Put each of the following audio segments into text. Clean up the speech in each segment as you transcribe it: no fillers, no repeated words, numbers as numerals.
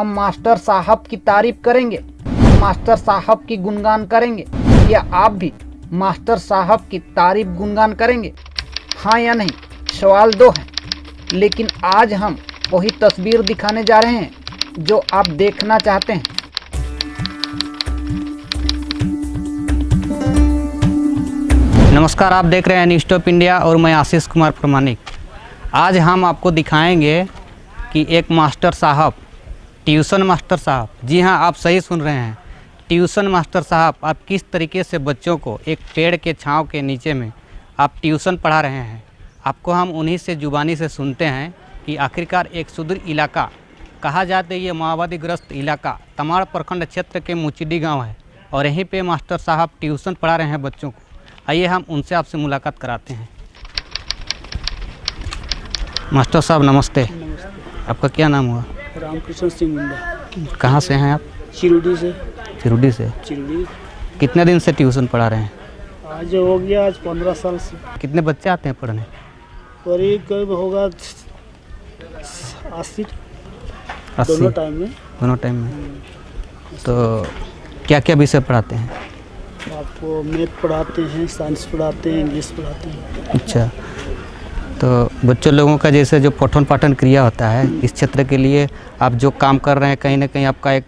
हम मास्टर साहब की तारीफ करेंगे, मास्टर साहब की गुणगान करेंगे, या आप भी मास्टर साहब की तारीफ गुणगान करेंगे? हाँ या नहीं, सवाल दो है। लेकिन आज हम वही तस्वीर दिखाने जा रहे हैं जो आप देखना चाहते हैं। नमस्कार, आप देख रहे हैं न्यूज़ ऑफ इंडिया और मैं आशीष कुमार प्रमाणिक। आज हम आपको दिखाएंगे कि एक मास्टर साहब, ट्यूशन मास्टर साहब, जी हाँ, आप सही सुन रहे हैं, ट्यूशन मास्टर साहब, आप किस तरीके से बच्चों को एक पेड़ के छांव के नीचे में आप ट्यूशन पढ़ा रहे हैं। आपको हम उन्हीं से जुबानी से सुनते हैं कि आखिरकार एक सुदूर इलाका, कहा जाता है ये माओवादी ग्रस्त इलाका तमाड़ प्रखंड क्षेत्र के मुचिडी गांव है और यहीं पे मास्टर साहब ट्यूशन पढ़ा रहे हैं बच्चों को। आइए हम उनसे आपसे मुलाकात कराते हैं। मास्टर साहब नमस्ते। आपका क्या नाम हुआ? रामकृष्ण सिंह मुंडा। कहाँ से हैं आप? चिरुडी से। चिरुडी से। चिरुडी। कितने दिन से ट्यूशन पढ़ा रहे हैं? आज हो गया, आज 15 साल से। कितने बच्चे आते हैं पढ़ने? करीब होगा 80 दोनों टाइम में। दोनों टाइम में। तो क्या क्या विषय पढ़ाते हैं? आपको मैथ पढ़ाते हैं, साइंस पढ़ाते हैं, इंग्लिश पढ़ाते हैं। अच्छा, तो बच्चों लोगों का जैसे जो पठन पाठन क्रिया होता है, इस क्षेत्र के लिए आप जो काम कर रहे हैं, कहीं ना कहीं आपका एक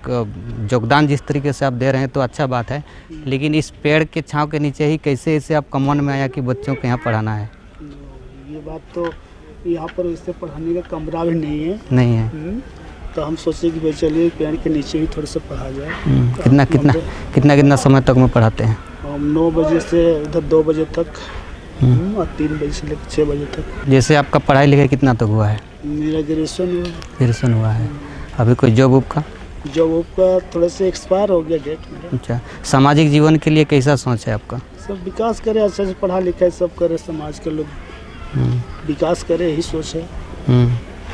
योगदान जिस तरीके से आप दे रहे हैं तो अच्छा बात है। लेकिन इस पेड़ के छांव के नीचे ही कैसे इसे आपका मन में आया कि बच्चों को यहाँ पढ़ाना है? ये बात तो, यहाँ पर इससे पढ़ाने का कमरा भी नहीं है। नहीं है। तो हम सोचे कि भाई चलिए पेड़ के नीचे ही थोड़ा सा पढ़ा जाए। कितना समय तक में पढ़ाते हैं? हम 9 बजे से उधर 2 बजे तक और 3 बजे से लेकर 6 बजे तक। जैसे आपका पढ़ाई लिखाई कितना तक हुआ है? मेरा ग्रेजुएशन हुआ है। अभी कोई जॉब वॉब का? जॉब का थोड़ा सा एक्सपायर हो गया डेट में। अच्छा, सामाजिक जीवन के लिए कैसा सोच है आपका? सब विकास करे, अच्छा से पढ़ा लिखा सब करे, समाज के लोग विकास करे, यही सोच है।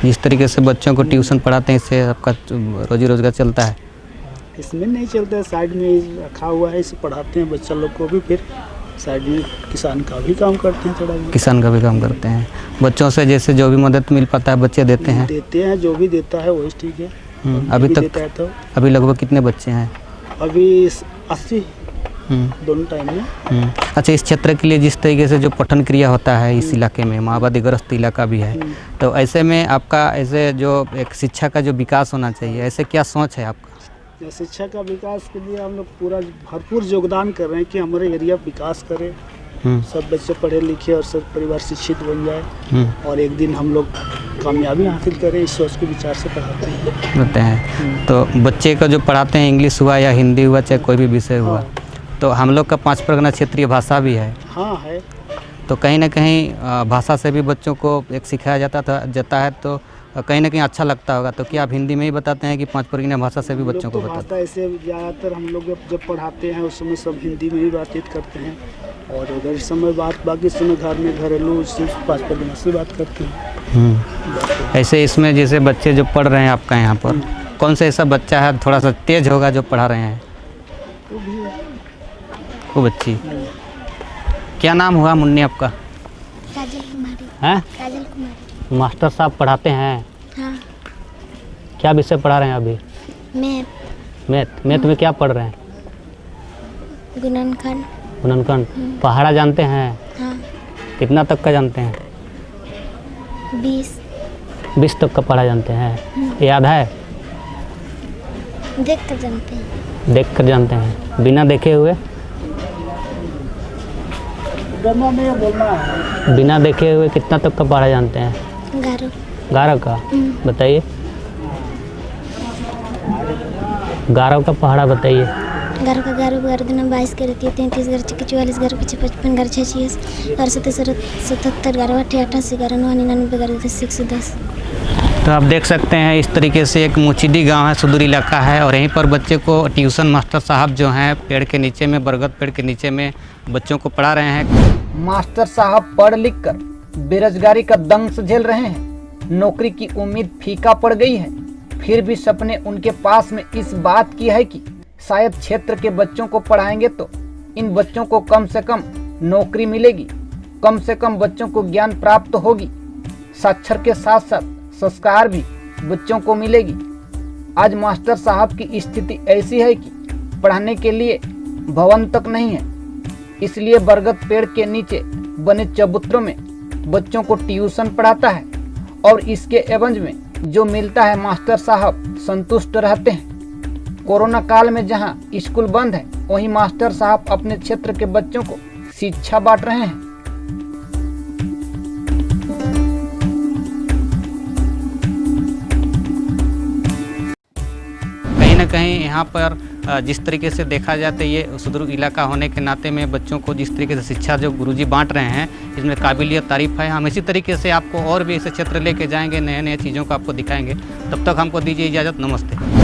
जिस तरीके से बच्चों को ट्यूशन पढ़ाते हैं, इससे आपका रोजी रोजगार चलता है? इसमें नहीं चलता है, साइड में रखा हुआ है, इसे पढ़ाते हैं बच्चा लोग को भी, फिर साइड में किसान का भी काम करते हैं। थोड़ा किसान का भी काम करते हैं। बच्चों से जैसे जो भी मदद मिल पाता है बच्चे देते हैं? जो भी देता है वही ठीक है। अभी तक तो अभी लगभग कितने बच्चे हैं? अभी 80 दोनों टाइम में। अच्छा, इस क्षेत्र के लिए जिस तरीके से जो पठन क्रिया होता है इस इलाके में, माओवादी ग्रस्त इलाका भी है, तो ऐसे में आपका ऐसे जो एक शिक्षा का जो विकास होना चाहिए, ऐसे क्या सोच है आपका? शिक्षा का विकास के लिए हम लोग पूरा भरपूर योगदान कर रहे हैं कि हमारे एरिया विकास करे, सब बच्चे पढ़े लिखे और सब परिवार शिक्षित बन जाए और एक दिन हम लोग कामयाबी हासिल करें, इस सोच के विचार से पढ़ाते हैं। तो बच्चे को जो पढ़ाते हैं, इंग्लिश हुआ या हिंदी हुआ, चाहे कोई भी विषय हुआ, तो हम लोग का 5 परगना क्षेत्रीय भाषा भी है। हाँ है। तो कहीं ना कहीं भाषा से भी बच्चों को एक सिखाया जाता है, तो कहीं ना कहीं अच्छा लगता होगा। तो क्या आप हिंदी में ही बताते हैं कि 5 परगना भाषा से भी बच्चों को बताते हैं? ऐसे ज़्यादातर हम लोग जब पढ़ाते हैं उस समय सब हिंदी में ही बातचीत करते हैं और अगर समय बाकी समय घर में घरेलू 5 परगना से बात करते हैं। ऐसे इसमें जैसे बच्चे जो पढ़ रहे हैं आपका यहाँ पर, कौन सा ऐसा बच्चा है थोड़ा सा तेज होगा जो पढ़ा रहे हैं? वो बच्ची। क्या नाम हुआ मुन्नी आपका? काजल कुमारी। हैं? काजल कुमारी। मास्टर साहब पढ़ाते हैं? हाँ। क्या विषय पढ़ा रहे हैं अभी? मैथ में क्या पढ़ रहे हैं? गुणनखंड। पहाड़ा जानते हैं? हाँ। कितना तक का जानते हैं? 20 तक का पढ़ा जानते हैं? याद है? देख कर जानते हैं। बिना देखे हुए? बिना देखे हुए कितना तक का पढ़ा जानते हैं? 11 का। बताइए, 11 का पहाड़ा बताइए। 11 का 11 दिन 22 के रहती है, 33 11 44 11 55 11 46 11 77 11 88 11 99 11 110। तो आप देख सकते हैं इस तरीके से एक मुचिडी गांव है, सुदूर इलाका है और यहीं पर बच्चे को ट्यूशन मास्टर साहब जो हैं पेड़ के नीचे में, बरगद पेड़ के नीचे में बच्चों को पढ़ा रहे हैं। मास्टर साहब पढ़ लिख कर बेरोजगारी का दंश झेल रहे हैं, नौकरी की उम्मीद फीका पड़ गई है, फिर भी सपने उनके पास में इस बात की है कि शायद क्षेत्र के बच्चों को पढ़ाएंगे तो इन बच्चों को कम से कम नौकरी मिलेगी, कम से कम बच्चों को ज्ञान प्राप्त होगी, साक्षर के साथ साथ संस्कार भी बच्चों को मिलेगी। आज मास्टर साहब की स्थिति ऐसी है कि पढ़ाने के लिए भवन तक नहीं है, इसलिए बरगद पेड़ के नीचे बने चबूतरों में बच्चों को ट्यूशन पढ़ाता है और इसके एवज में जो मिलता है मास्टर साहब संतुष्ट रहते हैं। कोरोना काल में जहां स्कूल बंद है, वहीं मास्टर साहब अपने क्षेत्र के बच्चों को शिक्षा बांट रहे हैं। कहीं ना कहीं यहाँ पर जिस तरीके से देखा जाए तो ये सुदूर इलाका होने के नाते में बच्चों को जिस तरीके से शिक्षा जो गुरुजी बांट रहे हैं, इसमें काबिलियत तारीफ है। हम इसी तरीके से आपको और भी ऐसे क्षेत्र लेके जाएंगे, नए नए चीज़ों को आपको दिखाएंगे। तब तक हमको दीजिए इजाज़त। नमस्ते।